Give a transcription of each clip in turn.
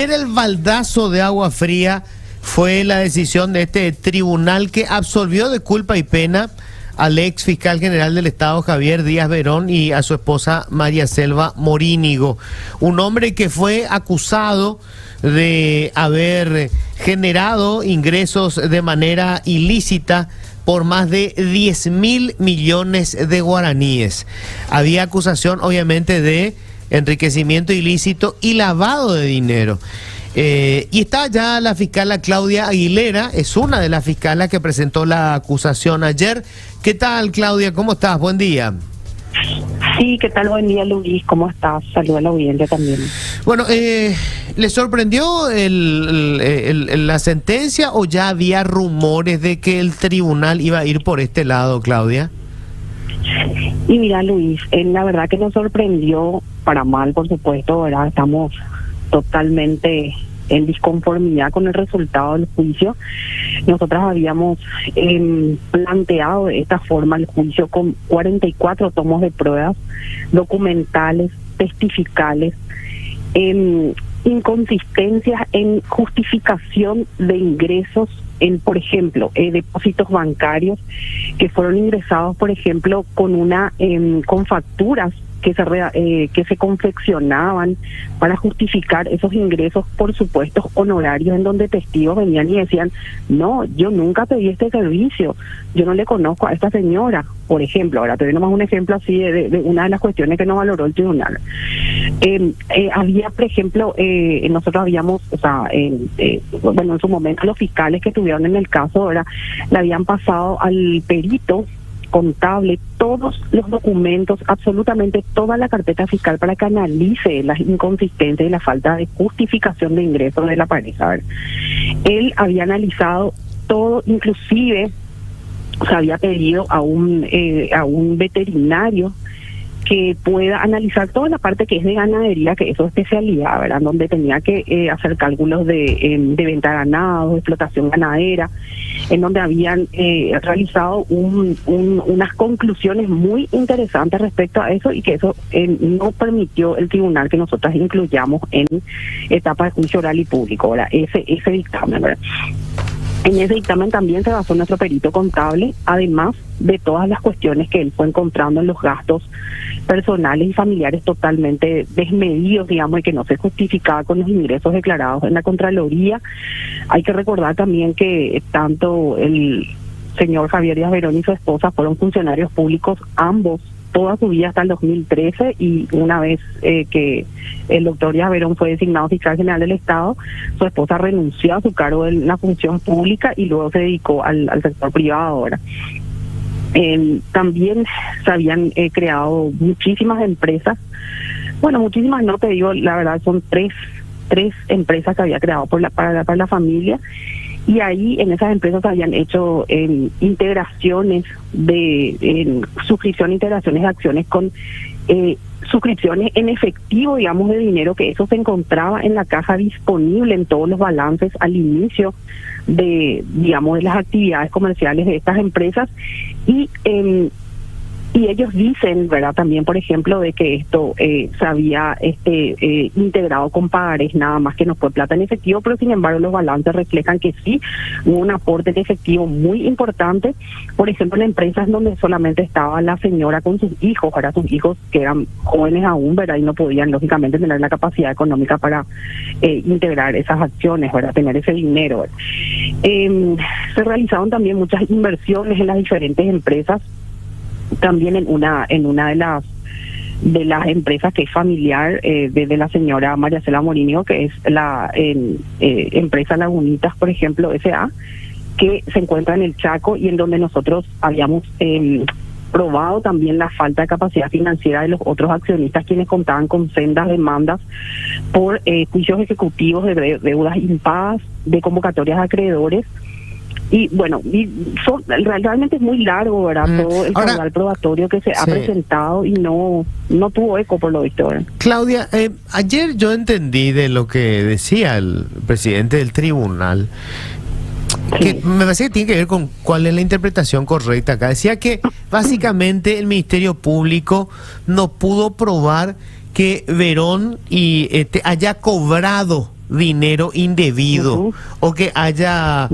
El baldazo de agua fría fue la decisión de este tribunal que absolvió de culpa y pena al ex fiscal general del Estado Javier Díaz Verón y a su esposa María Selva Morínigo, un hombre que fue acusado de haber generado ingresos de manera ilícita por más de 10.000 millones de guaraníes. Había acusación obviamente de enriquecimiento ilícito y lavado de dinero. Y está ya la fiscala Claudia Aguilera, es una de las fiscalas que presentó la acusación ayer. ¿Qué tal, Claudia? ¿Cómo estás? Buen día. Sí, ¿qué tal? Buen día, Luis. ¿Cómo estás? Saludos a la audiencia también. Bueno, ¿le sorprendió la sentencia o ya había rumores de que el tribunal iba a ir por este lado, Claudia? Y mira, Luis, la verdad que nos sorprendió para mal, por supuesto, ¿verdad? Estamos totalmente en disconformidad con el resultado del juicio. Nosotras habíamos planteado de esta forma el juicio con 44 tomos de pruebas documentales, testificales, inconsistencias en justificación de ingresos en, por ejemplo, depósitos bancarios que fueron ingresados, por ejemplo, con facturas que se confeccionaban para justificar esos ingresos por supuestos honorarios, en donde testigos venían y decían: no, yo nunca pedí este servicio, yo no le conozco a esta señora, por ejemplo. Ahora te doy nomás un ejemplo así de una de las cuestiones que no valoró el tribunal. Había, por ejemplo, nosotros habíamos, bueno, en su momento los fiscales que estuvieron en el caso, ahora le habían pasado al perito contable todos los documentos, absolutamente toda la carpeta fiscal, para que analice las inconsistencias y la falta de justificación de ingresos de la pareja. A ver, él había analizado todo, inclusive se había pedido a un veterinario que pueda analizar toda la parte que es de ganadería, que es su especialidad, ¿verdad? Donde tenía que hacer cálculos de venta de ganado, de explotación ganadera, en donde habían realizado unas conclusiones muy interesantes respecto a eso, y que eso no permitió el tribunal que nosotras incluyamos en etapa de juicio oral y público, ¿verdad? Ese dictamen, ¿verdad? En ese dictamen también se basó nuestro perito contable, además de todas las cuestiones que él fue encontrando en los gastos personales y familiares totalmente desmedidos, digamos, y que no se justificaba con los ingresos declarados en la Contraloría. Hay que recordar también que tanto el señor Javier Díaz Verón y su esposa fueron funcionarios públicos, ambos, toda su vida hasta el 2013, y una vez que el doctor Díaz Verón fue designado fiscal general del Estado, su esposa renunció a su cargo en la función pública y luego se dedicó al sector privado ahora. También se habían creado muchísimas empresas, bueno, muchísimas no te digo, la verdad son tres empresas que había creado para la familia. Y ahí en esas empresas habían hecho integraciones suscripción, integraciones de acciones con suscripciones en efectivo, digamos, de dinero, que eso se encontraba en la caja disponible en todos los balances al inicio de las actividades comerciales de estas empresas. Y ellos dicen, ¿verdad?, también, por ejemplo, de que esto se había integrado con pagarés, nada más que no fue plata en efectivo, pero sin embargo los balances reflejan que sí hubo un aporte en efectivo muy importante, por ejemplo, en empresas donde solamente estaba la señora con sus hijos, ¿verdad?, sus hijos que eran jóvenes aún, ¿verdad?, y no podían, lógicamente, tener la capacidad económica para integrar esas acciones, ¿verdad?, tener ese dinero. Se realizaron también muchas inversiones en las diferentes empresas. También en una de las empresas que es familiar de la señora María Selva Morínigo, que es la empresa Lagunitas, por ejemplo, S.A., que se encuentra en el Chaco, y en donde nosotros habíamos probado también la falta de capacidad financiera de los otros accionistas, quienes contaban con sendas demandas por juicios ejecutivos de deudas impagadas, de convocatorias de acreedores. Y bueno, realmente es muy largo, ¿verdad? Todo el caudal probatorio que se ha presentado, y no tuvo eco, por lo visto, ¿verdad? Claudia, ayer yo entendí de lo que decía el presidente del tribunal, que me parece que tiene que ver con cuál es la interpretación correcta acá. Decía que básicamente el Ministerio Público no pudo probar que Verón haya cobrado dinero indebido o que haya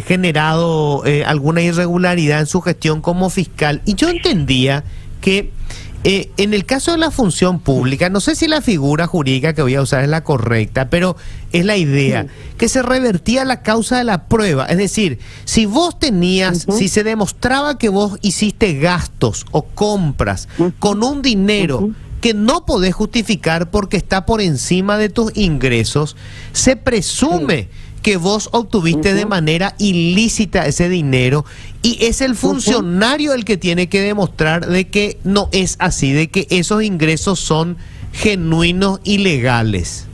generado alguna irregularidad en su gestión como fiscal. Y yo entendía que en el caso de la función pública, no sé si la figura jurídica que voy a usar es la correcta, pero es la idea, que se revertía la causa de la prueba. Es decir, si vos tenías, si se demostraba que vos hiciste gastos o compras con un dinero que no podés justificar porque está por encima de tus ingresos, se presume que vos obtuviste de manera ilícita ese dinero y es el funcionario el que tiene que demostrar de que no es así, de que esos ingresos son genuinos y legales.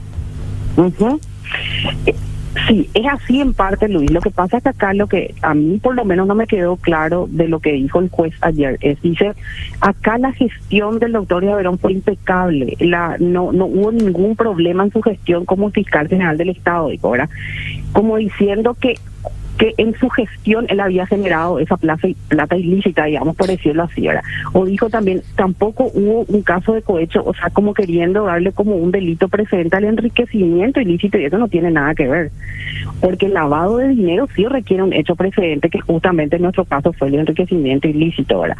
Sí, es así en parte, Luis. Lo que pasa es que acá lo que a mí por lo menos no me quedó claro de lo que dijo el juez ayer dice, acá la gestión del doctor Verón fue impecable, no hubo ningún problema en su gestión como fiscal general del Estado, dijo, ¿verdad? Como diciendo que en su gestión él había generado esa plata ilícita, digamos, por decirlo así, ¿verdad? O dijo también, tampoco hubo un caso de cohecho, o sea, como queriendo darle como un delito precedente al enriquecimiento ilícito, y eso no tiene nada que ver, porque el lavado de dinero sí requiere un hecho precedente, que justamente en nuestro caso fue el enriquecimiento ilícito, ¿verdad?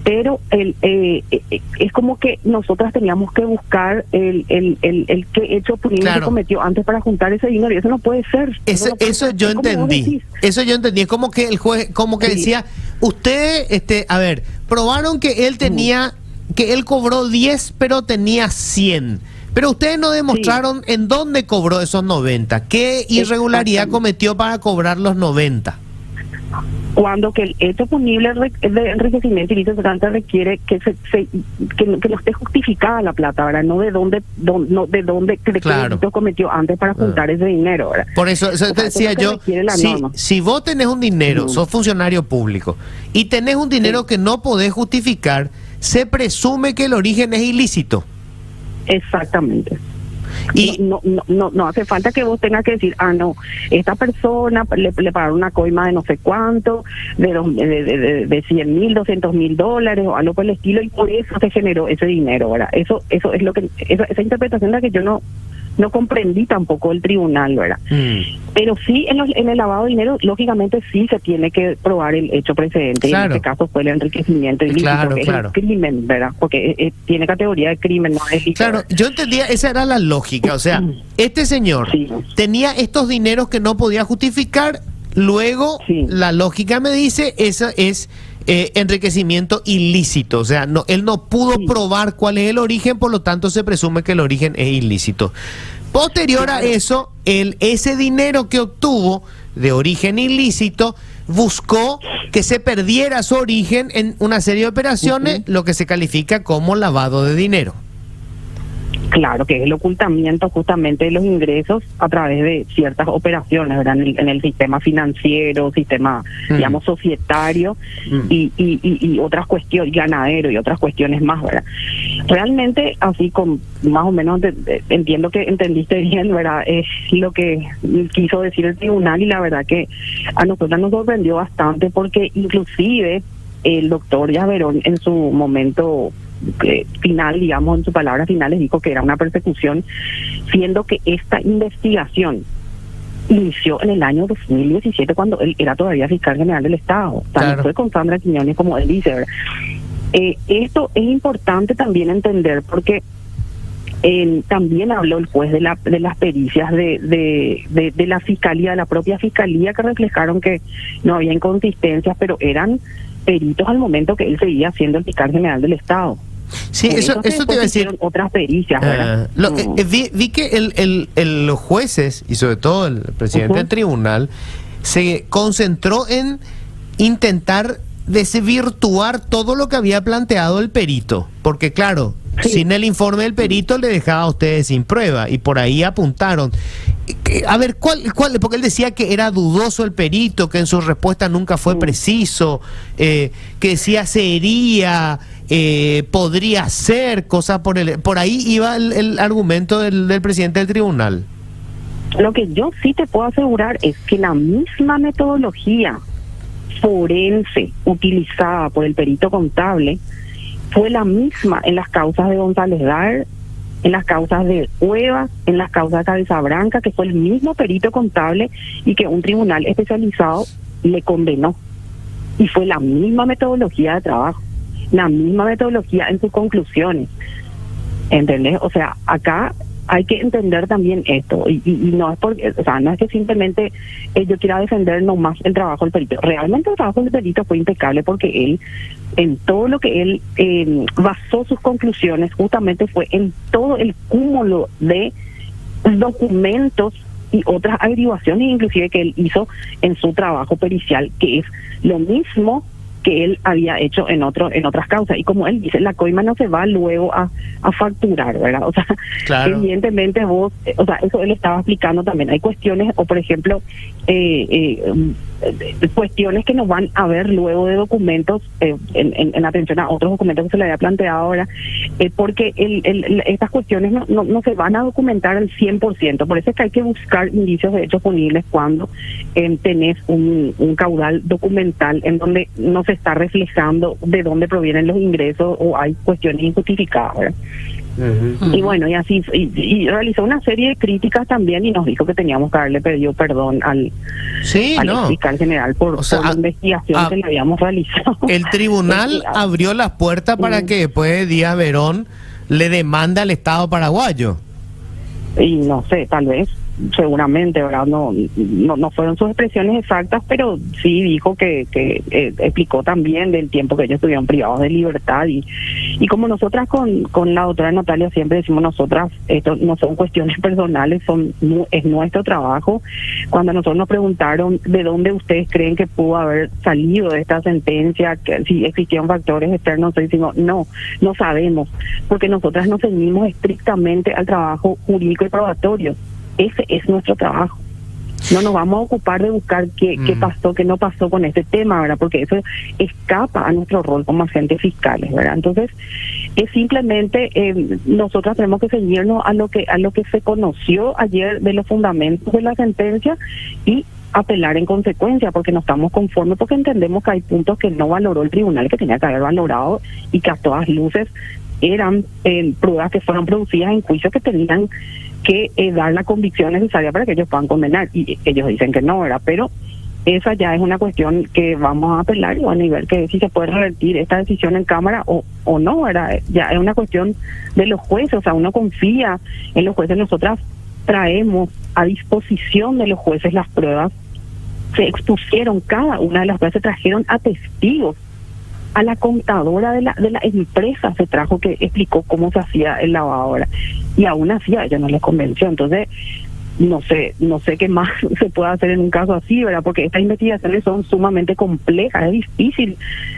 Pero es como que nosotras teníamos que buscar el qué hecho punible se cometió antes para juntar ese dinero, y eso no puede ser. Eso yo entendí. Eso yo entendí. Es como que el juez, como que decía, ustedes, probaron que él tenía, que él cobró 10, pero tenía 100. Pero ustedes no demostraron en dónde cobró esos 90. ¿Qué irregularidad cometió para cobrar los 90? Cuando que el hecho punible de enriquecimiento ilícito requiere que que no esté justificada la plata, ¿verdad? No de dónde cometió antes para juntar ese dinero, ¿verdad? Por eso te decía yo, si vos tenés un dinero, sos funcionario público, y tenés un dinero que no podés justificar, se presume que el origen es ilícito. Exactamente. Y no hace falta que vos tengas que decir, no, esta persona le pagaron una coima de no sé cuánto, de 100.000, $200.000 o algo por el estilo, y por eso se generó ese dinero, ¿verdad? Eso es lo que, esa interpretación es la que yo no comprendí tampoco el tribunal, ¿verdad? Pero sí, en el lavado de dinero, lógicamente sí se tiene que probar el hecho precedente, y en este caso fue el enriquecimiento ilícito, que es el crimen, ¿verdad? Porque tiene categoría de crimen, no es ilícito. Claro, yo entendía, esa era la lógica, o sea, este señor tenía estos dineros que no podía justificar, luego la lógica me dice, esa es enriquecimiento ilícito, o sea, él no pudo probar cuál es el origen, por lo tanto se presume que el origen es ilícito. Posterior a eso, ese dinero que obtuvo de origen ilícito buscó que se perdiera su origen en una serie de operaciones, lo que se califica como lavado de dinero. Claro, que es el ocultamiento justamente de los ingresos a través de ciertas operaciones, ¿verdad? En el sistema financiero, sistema, digamos, societario y otras cuestiones, ganadero y otras cuestiones más, ¿verdad? Realmente, así con más o menos entiendo que entendiste bien, ¿verdad? Es lo que quiso decir el tribunal, y la verdad que a nosotros nos sorprendió bastante, porque inclusive el doctor Verón en su momento final, digamos, en sus palabras finales dijo que era una persecución, siendo que esta investigación inició en el año 2017, cuando él era todavía fiscal general del Estado. También fue con Sandra Quiñones, como él dice, ¿verdad? Esto es importante también entender, porque también habló el juez de las pericias de la fiscalía, de la propia fiscalía, que reflejaron que no había inconsistencias, pero eran peritos al momento que él seguía siendo el fiscal general del Estado. Sí, eso te iba a decir. Otras pericias, ¿verdad? Vi que los jueces, y sobre todo el presidente del tribunal, se concentró en intentar desvirtuar todo lo que había planteado el perito, porque claro, sin el informe del perito le dejaba a ustedes sin prueba, y por ahí apuntaron. A ver, ¿cuál? Porque él decía que era dudoso el perito, que en su respuesta nunca fue preciso, que decía sería, podría ser, cosas por ahí iba el argumento del presidente del tribunal. Lo que yo sí te puedo asegurar es que la misma metodología forense utilizada por el perito contable fue la misma en las causas de González Dar en las causas de Cuevas, en las causas de Cabeza Branca, que fue el mismo perito contable y que un tribunal especializado le condenó. Y fue la misma metodología de trabajo, la misma metodología en sus conclusiones. ¿Entendés? O sea, acá hay que entender también esto, y no es porque, o sea, no es que simplemente yo quiera defender nomás el trabajo del perito. Realmente el trabajo del perito fue impecable, porque él, en todo lo que él basó sus conclusiones, justamente fue en todo el cúmulo de documentos y otras averiguaciones inclusive que él hizo en su trabajo pericial, que es lo mismo que él había hecho en otras causas. Y como él dice, la coima no se va luego a facturar, ¿verdad? O sea, claro, evidentemente vos, o sea, eso él estaba explicando también. Hay cuestiones, o por ejemplo, cuestiones que nos van a ver luego de documentos, en atención a otros documentos que se le había planteado ahora, porque estas cuestiones no se van a documentar al 100%. Por eso es que hay que buscar indicios de hechos punibles cuando tenés un caudal documental en donde no se está reflejando de dónde provienen los ingresos o hay cuestiones injustificadas, ¿verdad? Uh-huh. Y bueno, y así, y realizó una serie de críticas también, y nos dijo que teníamos que haberle pedido perdón al fiscal general por la investigación que le habíamos realizado. El tribunal abrió las puertas para que después Díaz Verón le demande al Estado paraguayo. Y no sé, tal vez, seguramente, ¿verdad? No fueron sus expresiones exactas, pero sí dijo que explicó también del tiempo que ellos estuvieron privados de libertad, y como nosotras con la doctora Natalia siempre decimos, nosotras, esto no son cuestiones personales, es nuestro trabajo. Cuando nosotros nos preguntaron de dónde ustedes creen que pudo haber salido de esta sentencia, que si existían factores externos, decimos no sabemos, porque nosotras nos ceñimos estrictamente al trabajo jurídico y probatorio. Ese es nuestro trabajo. No nos vamos a ocupar de buscar qué pasó, qué no pasó con este tema, ¿verdad? Porque eso escapa a nuestro rol como agentes fiscales, ¿verdad? Entonces, es simplemente nosotros tenemos que ceñirnos a lo que se conoció ayer de los fundamentos de la sentencia y apelar en consecuencia, porque no estamos conformes, porque entendemos que hay puntos que no valoró el tribunal, que tenía que haber valorado, y que a todas luces eran pruebas que fueron producidas en juicio que tenían que dar la convicción necesaria para que ellos puedan condenar, y ellos dicen que no, ¿verdad? Pero esa ya es una cuestión que vamos a apelar, y bueno, y ver que si se puede revertir esta decisión en Cámara o no, ¿verdad? Ya es una cuestión de los jueces, o sea, uno confía en los jueces. Nosotras traemos a disposición de los jueces las pruebas, se expusieron cada una de las pruebas, se trajeron a testigos, a la contadora de la empresa se trajo, que explicó cómo se hacía el lavado, ¿verdad? Y aún así a ella no le convenció. Entonces no sé qué más se puede hacer en un caso así, ¿verdad? Porque estas investigaciones son sumamente complejas, es difícil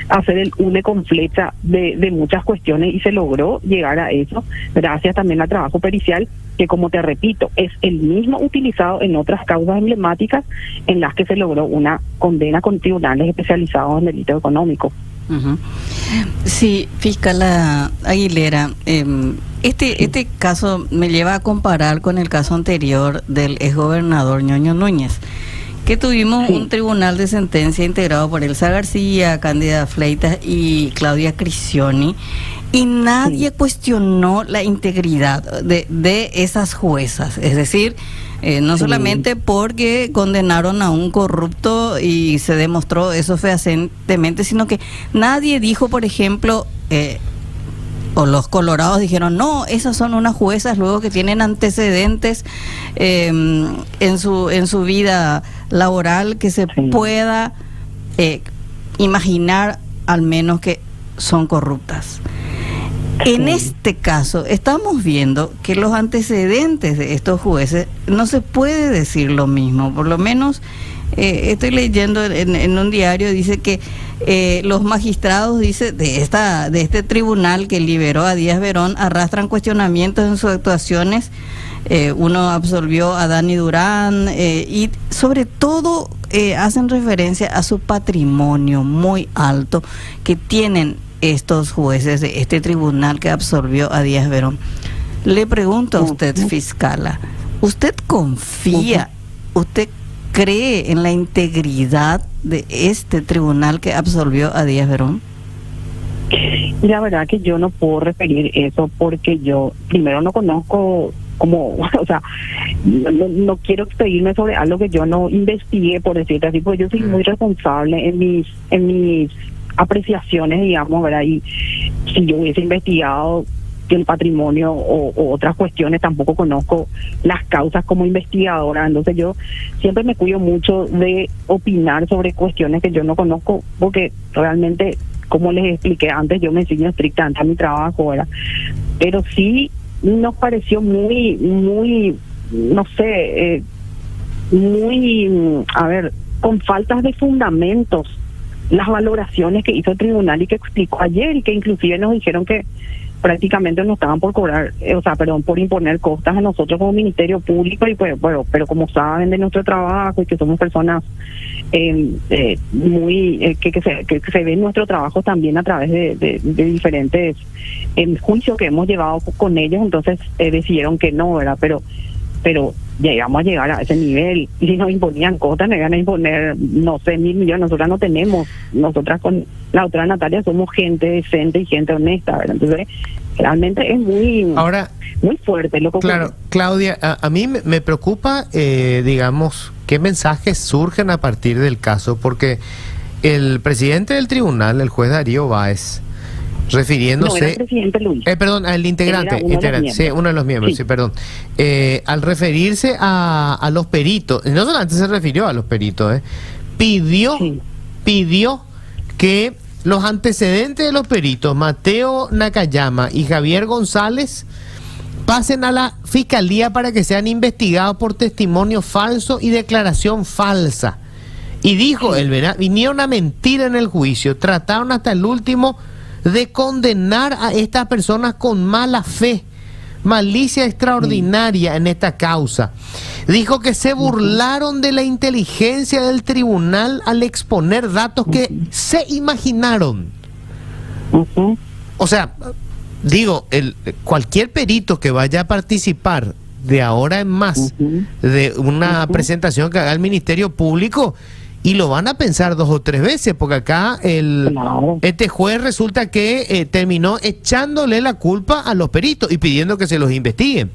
hacer el une con flecha de muchas cuestiones, y se logró llegar a eso gracias también al trabajo pericial, que, como te repito, es el mismo utilizado en otras causas emblemáticas en las que se logró una condena con tribunales especializados en delito económico. Uh-huh. Sí, fiscal Aguilera, este caso me lleva a comparar con el caso anterior del exgobernador Ñoño Núñez, que tuvimos un tribunal de sentencia integrado por Elsa García, Cándida Fleitas y Claudia Cricioni, y nadie cuestionó la integridad de esas juezas. Es decir, no solamente porque condenaron a un corrupto y se demostró eso fehacientemente, sino que nadie dijo, por ejemplo, o los colorados dijeron, no, esas son unas juezas luego que tienen antecedentes en su vida laboral, que se pueda imaginar al menos que son corruptas. En este caso estamos viendo que los antecedentes de estos jueces no se puede decir lo mismo. Por lo menos estoy leyendo en un diario, dice que los magistrados, dice, de este tribunal que liberó a Díaz Verón, arrastran cuestionamientos en sus actuaciones. Uno absolvió a Dani Durán, y sobre todo hacen referencia a su patrimonio muy alto que tienen estos jueces de este tribunal que absolvió a Díaz Verón. Le pregunto a usted, fiscala, ¿usted confía, usted cree en la integridad de este tribunal que absolvió a Díaz Verón? Y la verdad que yo no puedo referir eso porque yo primero no conozco como, o sea, no quiero expedirme sobre algo que yo no investigué, por decirte así, porque yo soy muy responsable en mis apreciaciones, digamos, ¿verdad? Y si yo hubiese investigado el patrimonio o otras cuestiones, tampoco conozco las causas como investigadora, entonces yo siempre me cuido mucho de opinar sobre cuestiones que yo no conozco, porque realmente, como les expliqué antes, yo me enseño estrictamente a mi trabajo, ¿verdad? Pero sí nos pareció muy, no sé, muy, a ver, con faltas de fundamentos las valoraciones que hizo el tribunal y que explicó ayer, y que inclusive nos dijeron que prácticamente nos estaban por cobrar, por imponer costas a nosotros como Ministerio Público, y pues bueno, pero como saben de nuestro trabajo y que somos personas muy que se ve nuestro trabajo también a través de diferentes juicios que hemos llevado con ellos, entonces decidieron que no, ¿verdad? Pero llegamos a llegar a ese nivel, y si nos imponían costas, nos iban a imponer, no sé, 1.000 millones. Nosotras no tenemos, nosotras con la otra Natalia somos gente decente y gente honesta, ¿verdad? Entonces realmente es muy fuerte lo que claro ocurre. Claudia, a mí me preocupa, digamos, qué mensajes surgen a partir del caso, porque el presidente del tribunal, el juez Darío Báez, refiriéndose... No, era el presidente Luis. Perdón, al integrante, sí, uno de los miembros, sí, perdón. Al referirse a los peritos, no solamente se refirió a los peritos, pidió que los antecedentes de los peritos, Mateo Nakayama y Javier González, pasen a la fiscalía para que sean investigados por testimonio falso y declaración falsa. Y dijo él, ¿verdad? Vinieron a mentir en el juicio, trataron hasta el último de condenar a estas personas con mala fe, malicia extraordinaria en esta causa. Dijo que se burlaron de la inteligencia del tribunal al exponer datos que se imaginaron. O sea, digo, cualquier perito que vaya a participar de ahora en más de una presentación que haga el Ministerio Público, y lo van a pensar 2 o 3 veces, porque acá este juez resulta que terminó echándole la culpa a los peritos y pidiendo que se los investiguen.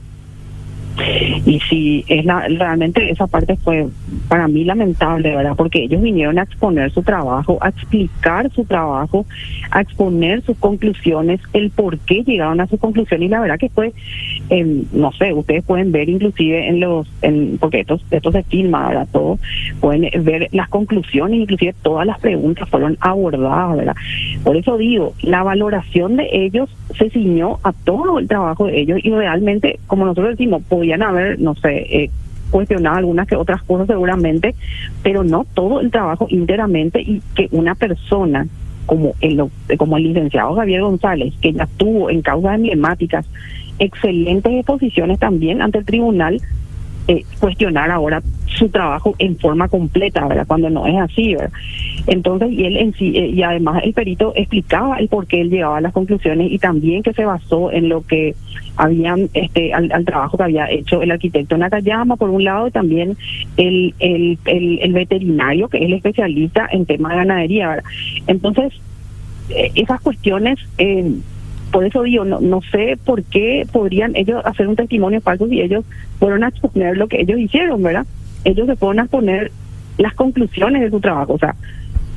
Y sí, realmente esa parte fue para mí lamentable, ¿verdad? Porque ellos vinieron a exponer su trabajo, a explicar su trabajo, a exponer sus conclusiones, el por qué llegaron a sus conclusiones, y la verdad que fue, no sé, ustedes pueden ver inclusive porque esto se filma, ¿verdad? Todo, pueden ver las conclusiones, inclusive todas las preguntas fueron abordadas, ¿verdad? Por eso digo, la valoración de ellos se ciñó a todo el trabajo de ellos, y realmente, como nosotros decimos, podían haber, no sé, cuestionado algunas que otras cosas seguramente, pero no todo el trabajo íntegramente, y que una persona como el licenciado Javier González, que ya tuvo en causas emblemáticas excelentes exposiciones también ante el tribunal, cuestionar ahora su trabajo en forma completa, ¿verdad? Cuando no es así, ¿verdad? Entonces, y él en sí, y además el perito explicaba el por qué él llegaba a las conclusiones, y también que se basó en lo que habían, al trabajo que había hecho el arquitecto Nakayama, por un lado, y también el veterinario, que es el especialista en temas de ganadería, ¿verdad? Entonces, esas cuestiones, por eso digo, no sé por qué podrían ellos hacer un testimonio falso si ellos fueron a exponer lo que ellos hicieron, ¿verdad? Ellos se fueron a exponer las conclusiones de su trabajo. O sea,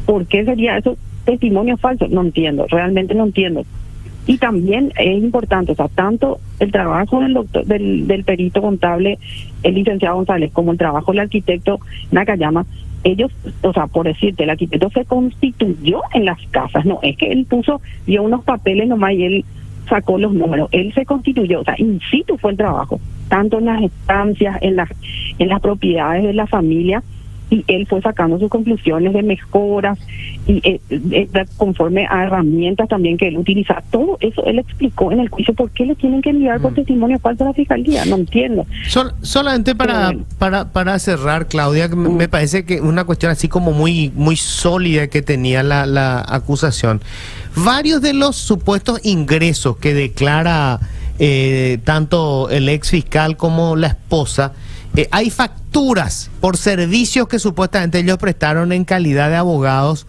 ¿por qué sería eso testimonio falso? No entiendo, realmente no entiendo. Y también es importante, o sea, tanto el trabajo del perito contable, el licenciado González, como el trabajo del arquitecto Nakayama, ellos, o sea, por decirte, el arquitecto se constituyó en las casas, no es que él dio unos papeles nomás y él sacó los números, él se constituyó, o sea, in situ fue el trabajo, tanto en las estancias, en las propiedades de la familia, y él fue sacando sus conclusiones de mejoras y conforme a herramientas también que él utiliza. Todo eso él explicó en el juicio. ¿Por qué le tienen que enviar por testimonio falso a la fiscalía? No entiendo. Solamente para cerrar, Claudia, me parece que una cuestión así como muy sólida que tenía la acusación. Varios de los supuestos ingresos que declara tanto el ex fiscal como la esposa, hay facturas por servicios que supuestamente ellos prestaron en calidad de abogados,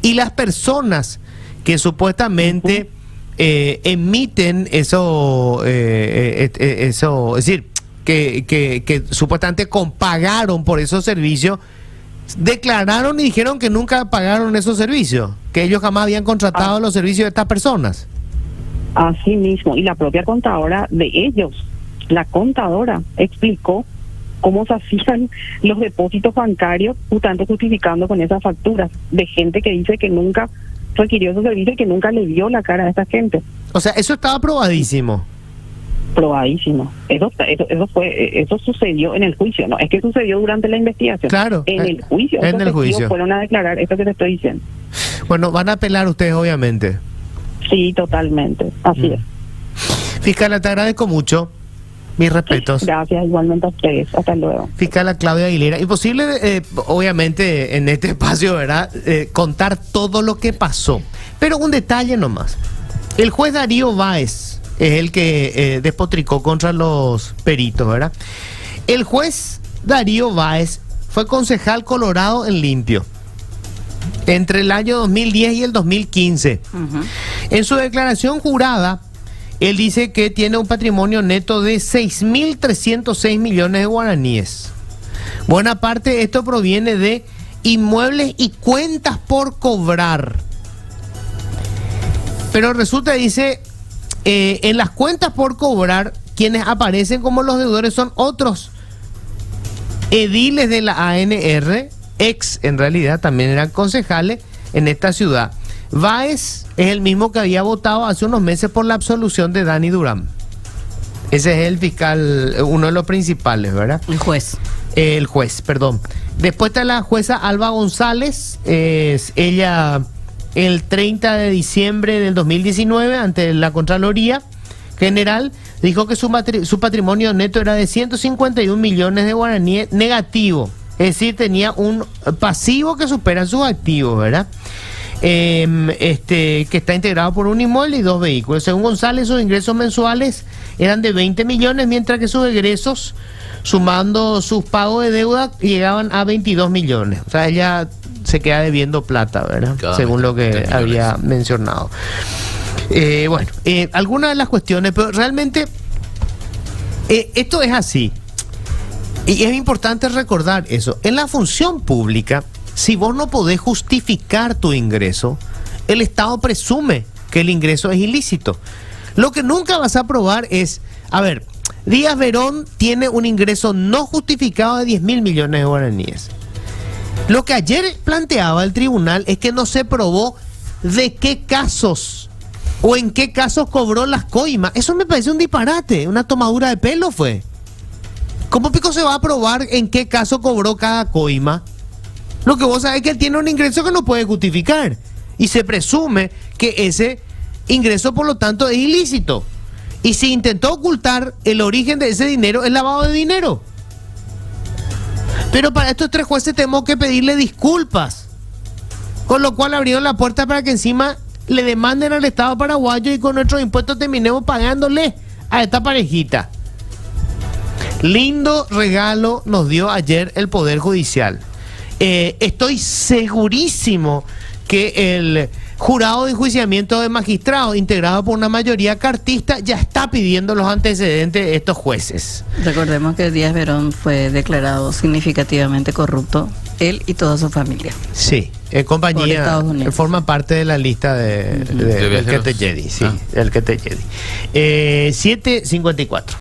y las personas que supuestamente emiten eso, es decir, que supuestamente pagaron por esos servicios, declararon y dijeron que nunca pagaron esos servicios, que ellos jamás habían contratado los servicios de estas personas. Así mismo, y la propia contadora de ellos, la contadora, explicó cómo se hacían los depósitos bancarios, justamente justificando con esas facturas de gente que dice que nunca requirió esos servicios y que nunca le vio la cara a esta gente. O sea, eso estaba probadísimo. Probadísimo. Eso sucedió en el juicio, no es que sucedió durante la investigación. Claro. En el juicio. En el juicio. Fueron a declarar esto que te estoy diciendo. Bueno, van a apelar ustedes, obviamente. Sí, totalmente. Así es. Fiscala, te agradezco mucho. Mis respetos. Gracias, igualmente a ustedes. Hasta luego. Fiscala Claudia Aguilera. Imposible, obviamente, en este espacio, ¿verdad?, contar todo lo que pasó. Pero un detalle nomás. El juez Darío Báez es el que despotricó contra los peritos, ¿verdad? El juez Darío Báez fue concejal colorado en limpio entre el año 2010 y el 2015. En su declaración jurada, él dice que tiene un patrimonio neto de 6.306 millones de guaraníes. Buena parte de esto proviene de inmuebles y cuentas por cobrar. Pero resulta, dice, en las cuentas por cobrar, quienes aparecen como los deudores son otros ediles de la ANR, en realidad también eran concejales en esta ciudad. Báez es el mismo que había votado hace unos meses por la absolución de Dani Durán. Ese es el fiscal, uno de los principales, ¿verdad? El juez. El juez, perdón. Después está la jueza Alba González. Ella, el 30 de diciembre del 2019, ante la Contraloría General, dijo que su patrimonio neto era de 151 millones de guaraníes negativo. Es decir, tenía un pasivo que supera sus activos, ¿verdad? Que está integrado por un inmueble y 2 vehículos. Según González, sus ingresos mensuales eran de 20 millones, mientras que sus egresos, sumando sus pagos de deuda, llegaban a 22 millones. O sea, ella se queda debiendo plata, ¿verdad? Según lo que había mencionado. Algunas de las cuestiones, pero realmente esto es así. Y es importante recordar eso. En la función pública, si vos no podés justificar tu ingreso, el Estado presume que el ingreso es ilícito. Lo que nunca vas a probar es, a ver, Díaz Verón tiene un ingreso no justificado de 10.000 millones de guaraníes. Lo que ayer planteaba el tribunal es que no se probó de qué casos o en qué casos cobró las coimas. Eso me parece un disparate, una tomadura de pelo fue. ¿Cómo pico se va a probar en qué caso cobró cada coima? Lo que vos sabés es que él tiene un ingreso que no puede justificar y se presume que ese ingreso, por lo tanto, es ilícito. Y si intentó ocultar el origen de ese dinero, es lavado de dinero. Pero para estos 3 jueces tenemos que pedirle disculpas, con lo cual abrieron la puerta para que encima le demanden al Estado paraguayo y con nuestros impuestos terminemos pagándole a esta parejita. Lindo regalo nos dio ayer el Poder Judicial. Estoy segurísimo que el jurado de enjuiciamiento de magistrados, integrado por una mayoría cartista, ya está pidiendo los antecedentes de estos jueces. Recordemos que Díaz Verón fue declarado significativamente corrupto, él y toda su familia. Sí, compañía, forma parte de la lista del que te Jedi, sí, el que te Jedi. 7:54.